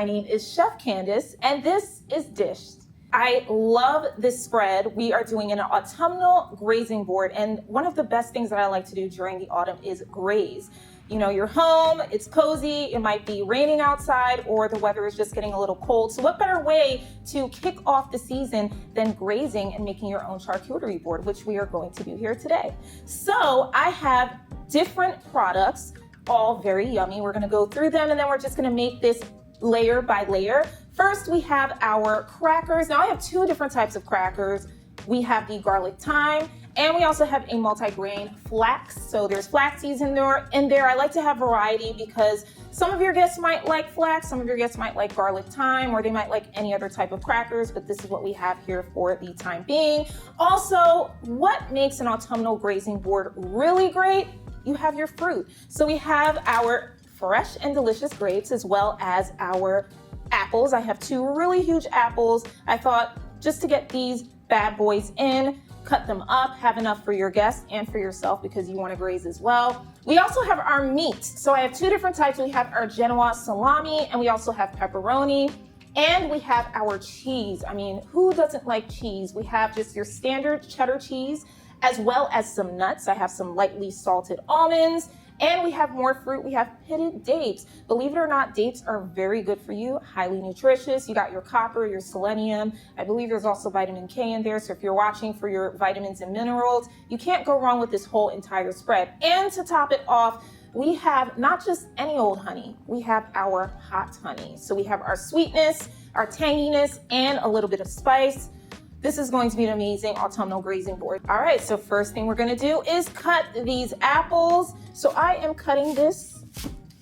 My name is Chef Candace, and this is Dished. I love this spread. We are doing an autumnal grazing board, and one of the best things that I like to do during the autumn is graze. You know, you're home, it's cozy, it might be raining outside, or the weather is just getting a little cold. So what better way to kick off the season than grazing and making your own charcuterie board, which we are going to do here today. So I have different products, all very yummy. We're gonna go through them, and then we're just gonna make this layer by layer. First, we have our crackers. Now I have two different types of crackers. We have the garlic thyme, and we also have a multi-grain flax. So there's flax seeds in there. I like to have variety because some of your guests might like flax, some of your guests might like garlic thyme, or they might like any other type of crackers, but this is what we have here for the time being. Also, what makes an autumnal grazing board really great? You have your fruit. So we have our fresh and delicious grapes as well as our apples. I have two really huge apples. I thought just to get these bad boys in, cut them up, have enough for your guests and for yourself because you want to graze as well. We also have our meat. So I have two different types. We have our Genoa salami, and we also have pepperoni, and we have our cheese. I mean, who doesn't like cheese? We have just your standard cheddar cheese as well as some nuts. I have some lightly salted almonds, and we have more fruit. We have pitted dates. Believe it or not, dates are very good for you, highly nutritious. You got your copper, your selenium. I believe there's also vitamin K in there. So if you're watching for your vitamins and minerals, you can't go wrong with this whole entire spread. And to top it off, we have not just any old honey, we have our hot honey. So we have our sweetness, our tanginess, and a little bit of spice. This is going to be an amazing autumnal grazing board. All right, so first thing we're gonna do is cut these apples. So I am cutting this,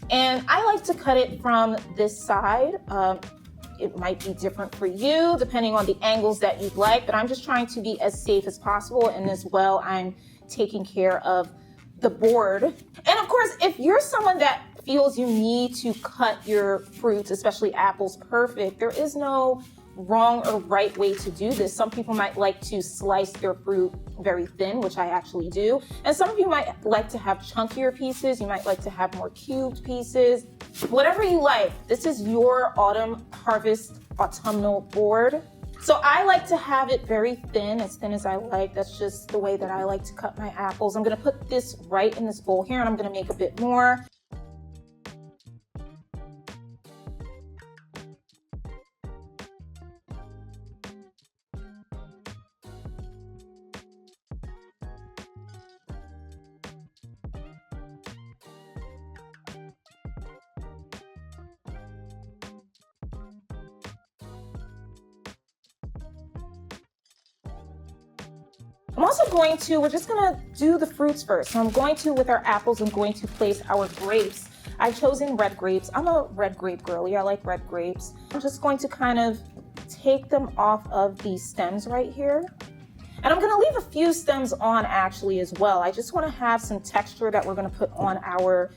and I like to cut it from this side. It might be different for you depending on the angles that you'd like, but I'm just trying to be as safe as possible, and as well, I'm taking care of the board. And of course, if you're someone that feels you need to cut your fruits, especially apples, perfect, there is no wrong or right way to do this. Some people might like to slice their fruit very thin, which I actually do. And some of you might like to have chunkier pieces. You might like to have more cubed pieces. Whatever you like, this is your autumn harvest autumnal board. So I like to have it very thin as I like. That's just the way that I like to cut my apples. I'm gonna put this right in this bowl here, and I'm gonna make a bit more. We're just gonna do the fruits first. So with our apples, I'm going to place our grapes. I've chosen red grapes. I'm a red grape girly. I like red grapes. I'm just going to kind of take them off of these stems right here. And I'm gonna leave a few stems on actually as well. I just wanna have some texture that we're gonna put on our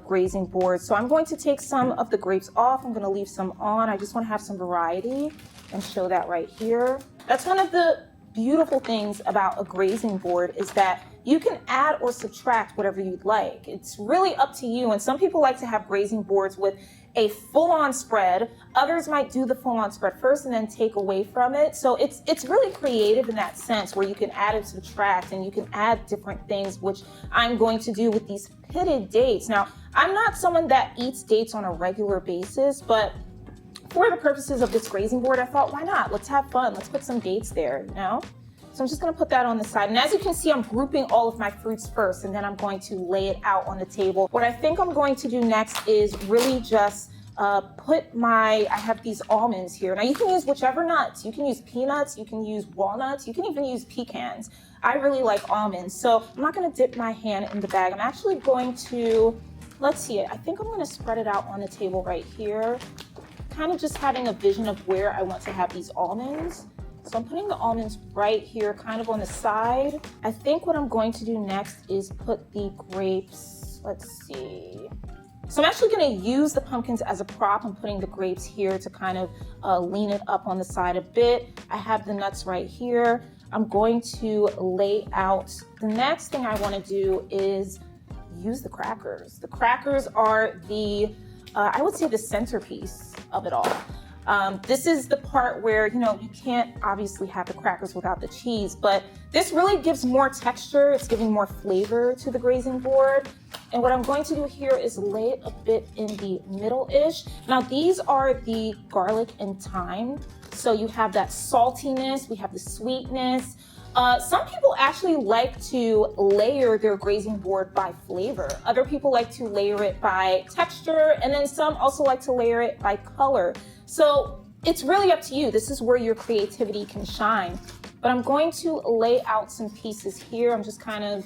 grazing board. So I'm going to take some of the grapes off. I'm gonna leave some on. I just wanna have some variety and show that right here. That's one of the beautiful things about a grazing board is that you can add or subtract whatever you'd like. It's really up to you. And some people like to have grazing boards with a full-on spread. Others might do the full-on spread first and then take away from it. So it's really creative in that sense where you can add and subtract, and you can add different things, which I'm going to do with these pitted dates. Now, I'm not someone that eats dates on a regular basis, but for the purposes of this grazing board, I thought, why not? Let's have fun. Let's put some dates there, you know? So I'm just gonna put that on the side. And as you can see, I'm grouping all of my fruits first, and then I'm going to lay it out on the table. What I think I'm going to do next is really just I have these almonds here. Now you can use whichever nuts. You can use peanuts, you can use walnuts, you can even use pecans. I really like almonds. So I'm not gonna dip my hand in the bag. I'm actually going to, let's see it. I think I'm gonna spread it out on the table right here. Kind of just having a vision of where I want to have these almonds. So I'm putting the almonds right here, kind of on the side. I think what I'm going to do next is put the grapes, let's see. So I'm actually gonna use the pumpkins as a prop. I'm putting the grapes here to kind of lean it up on the side a bit. I have the nuts right here. I'm going to lay out. The next thing I wanna do is use the crackers. The crackers are the I would say the centerpiece of it all. This is the part where, you know, you can't obviously have the crackers without the cheese, but this really gives more texture. It's giving more flavor to the grazing board. And what I'm going to do here is lay it a bit in the middle-ish. Now, these are the garlic and thyme. So you have that saltiness, we have the sweetness. Some people actually like to layer their grazing board by flavor. Other people like to layer it by texture, and then some also like to layer it by color. So it's really up to you. This is where your creativity can shine. But I'm going to lay out some pieces here. I'm just kind of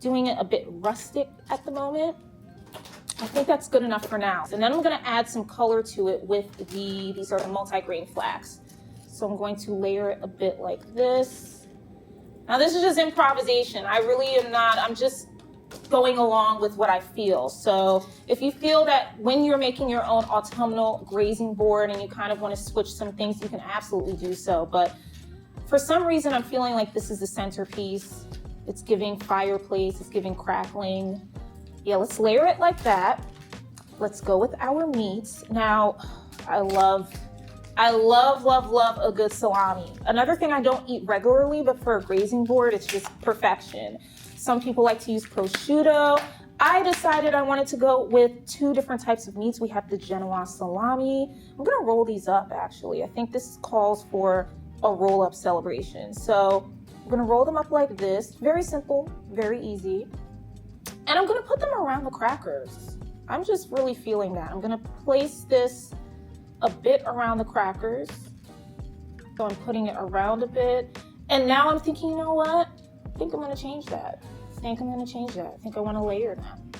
doing it a bit rustic at the moment. I think that's good enough for now. And then I'm gonna add some color to it with these are the multi-grain flax. So I'm going to layer it a bit like this. Now this is just improvisation. I really am not, I'm just going along with what I feel. So if you feel that when you're making your own autumnal grazing board and you kind of want to switch some things, you can absolutely do so. But for some reason, I'm feeling like this is the centerpiece. It's giving fireplace, it's giving crackling. Yeah, let's layer it like that. Let's go with our meats. Now, I love a good salami. Another thing I don't eat regularly, but for a grazing board, it's just perfection. Some people like to use prosciutto. I decided I wanted to go with two different types of meats. We have the Genoa salami. I'm gonna roll these up actually. I think this calls for a roll-up celebration. So I'm gonna roll them up like this. Very simple, very easy. And I'm gonna put them around the crackers. I'm just really feeling that. I'm gonna place this a bit around the crackers. So I'm putting it around a bit. And now I'm thinking, you know what? I think I'm gonna change that. I think I wanna layer them.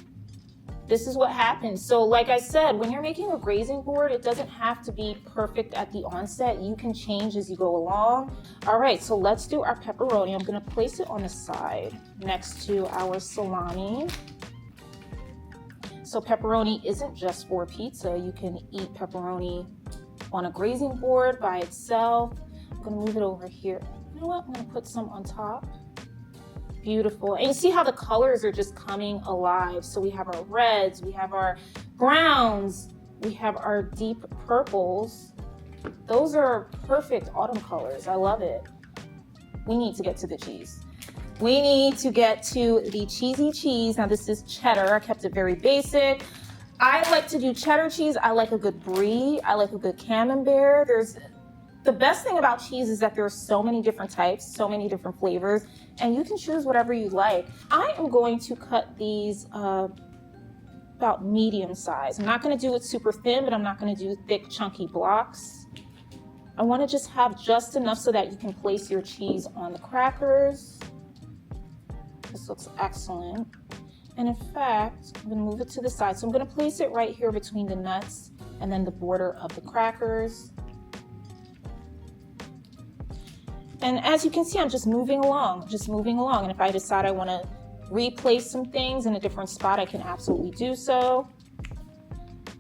This is what happens. So like I said, when you're making a grazing board, it doesn't have to be perfect at the onset. You can change as you go along. All right, so let's do our pepperoni. I'm gonna place it on the side next to our salami. So pepperoni isn't just for pizza. You can eat pepperoni on a grazing board by itself. I'm gonna move it over here. You know what? I'm gonna put some on top. Beautiful. And you see how the colors are just coming alive. So we have our reds, we have our browns, we have our deep purples. Those are perfect autumn colors. I love it. We need to get to the cheese. We need to get to the cheesy cheese. Now this is cheddar. I kept it very basic. I like to do cheddar cheese. I like a good brie. I like a good camembert. The best thing about cheese is that there are so many different types, so many different flavors, and you can choose whatever you like. I am going to cut these about medium size. I'm not gonna do it super thin, but I'm not gonna do thick, chunky blocks. I wanna just have just enough so that you can place your cheese on the crackers. This looks excellent. And in fact, I'm gonna move it to the side. So I'm gonna place it right here between the nuts and then the border of the crackers. And as you can see, I'm just moving along. And if I decide I want to replace some things in a different spot, I can absolutely do so.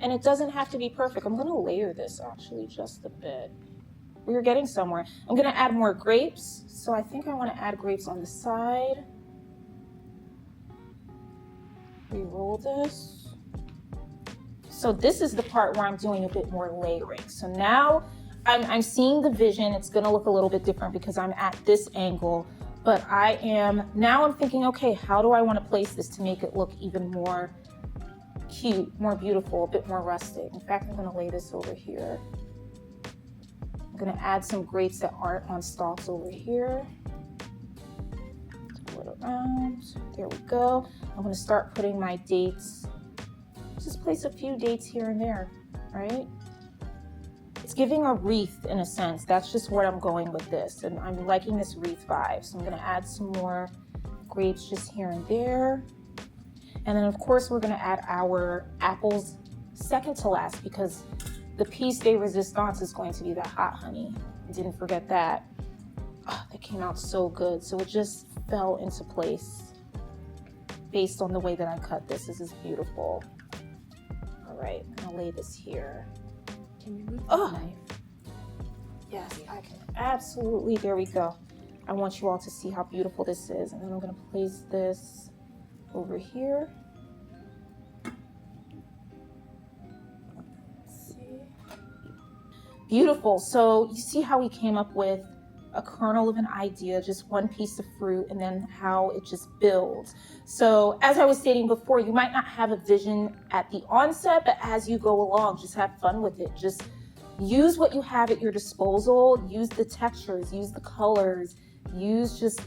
And it doesn't have to be perfect. I'm going to layer this actually just a bit. We're getting somewhere. I'm going to add more grapes. So I think I want to add grapes on the side. Re-roll this. So this is the part where I'm doing a bit more layering. So now I'm seeing the vision. It's gonna look a little bit different because I'm at this angle, but now I'm thinking, okay, how do I wanna place this to make it look even more cute, more beautiful, a bit more rustic? In fact, I'm gonna lay this over here. I'm gonna add some grapes that aren't on stalks over here. Twirl it around, there we go. I'm gonna start putting my dates. Just place a few dates here and there, right? It's giving a wreath in a sense. That's just where I'm going with this. And I'm liking this wreath vibe. So I'm gonna add some more grapes just here and there. And then of course we're gonna add our apples second to last because the piece de resistance is going to be the hot honey. I didn't forget that. Oh, that came out so good. So it just fell into place based on the way that I cut this. This is beautiful. All right, I'm gonna lay this here. Can you move the knife? Yes, I can. Absolutely. There we go. I want you all to see how beautiful this is. And then I'm going to place this over here. Beautiful. So you see how we came up with a kernel of an idea, just one piece of fruit, and then how it just builds. So as I was stating before, you might not have a vision at the onset, but as you go along, just have fun with it. Just use what you have at your disposal, use the textures, use the colors, use just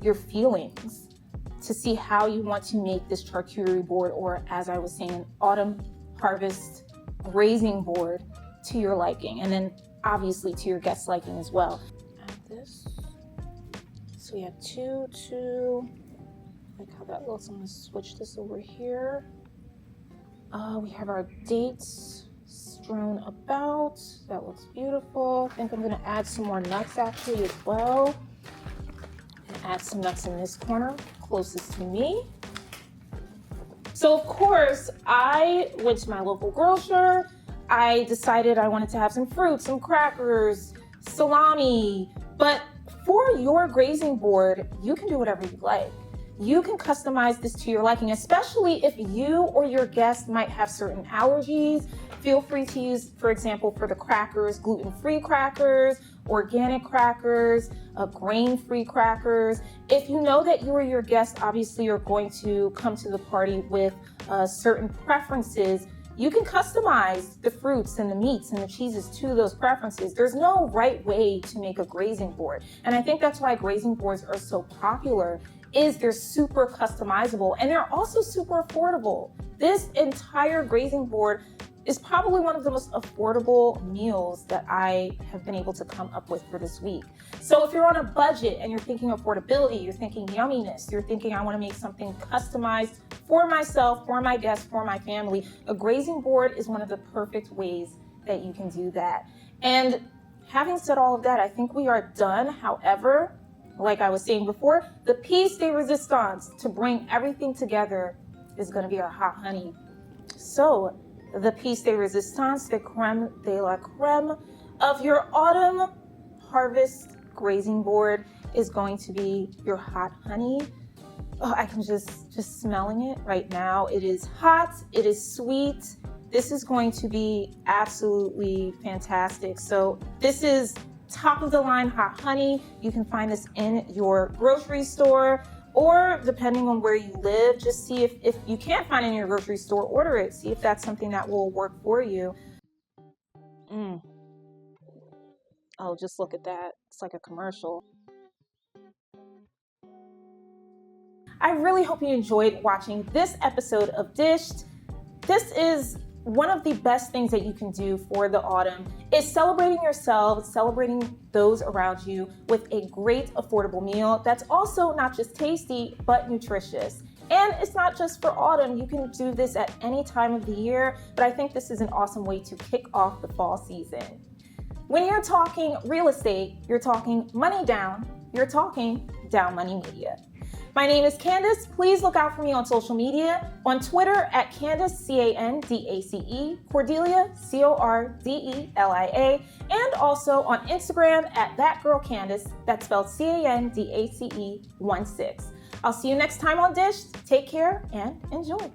your feelings to see how you want to make this charcuterie board, or as I was saying, an autumn harvest grazing board to your liking, and then obviously to your guests' liking as well. Add this. So we have two, like how that looks. I'm gonna switch this over here. We have our dates strewn about. That looks beautiful. I think I'm gonna add some more nuts actually as well. And add some nuts in this corner, closest to me. So of course, I went to my local grocer. I decided I wanted to have some fruit, some crackers, salami. But for your grazing board, you can do whatever you like. You can customize this to your liking, especially if you or your guest might have certain allergies. Feel free to use, for example, for the crackers, gluten-free crackers, organic crackers, grain-free crackers. If you know that you or your guests obviously are going to come to the party with certain preferences, you can customize the fruits and the meats and the cheeses to those preferences. There's no right way to make a grazing board. And I think that's why grazing boards are so popular, is they're super customizable and they're also super affordable. This entire grazing board is probably one of the most affordable meals that I have been able to come up with for this week. So if you're on a budget and you're thinking affordability, you're thinking yumminess, you're thinking I want to make something customized for myself, for my guests, for my family, a grazing board is one of the perfect ways that you can do that. And having said all of that, I think we are done. However, like I was saying before, the piece de resistance to bring everything together is going to be our hot honey. So the piece de resistance, the creme de la creme of your autumn harvest grazing board is going to be your hot honey. Oh, I can just smelling it right now. It is hot, it is sweet. This is going to be absolutely fantastic. So this is top of the line hot honey. You can find this in your grocery store, or depending on where you live, just see if you can't find it in your grocery store, order it. See if that's something that will work for you. Oh, just look at that. It's like a commercial. I really hope you enjoyed watching this episode of Dished. This is one of the best things that you can do for the autumn is celebrating yourself, celebrating those around you with a great affordable meal that's also not just tasty, but nutritious. And it's not just for autumn. You can do this at any time of the year, but I think this is an awesome way to kick off the fall season. When you're talking real estate, you're talking money down, you're talking Down Money Media. My name is Candace. Please look out for me on social media. On Twitter at Candace, C-A-N-D-A-C-E, Cordelia, C-O-R-D-E-L-I-A, and also on Instagram at ThatGirlCandace, that's spelled C-A-N-D-A-C-E 16. I'll see you next time on Dish. Take care and enjoy.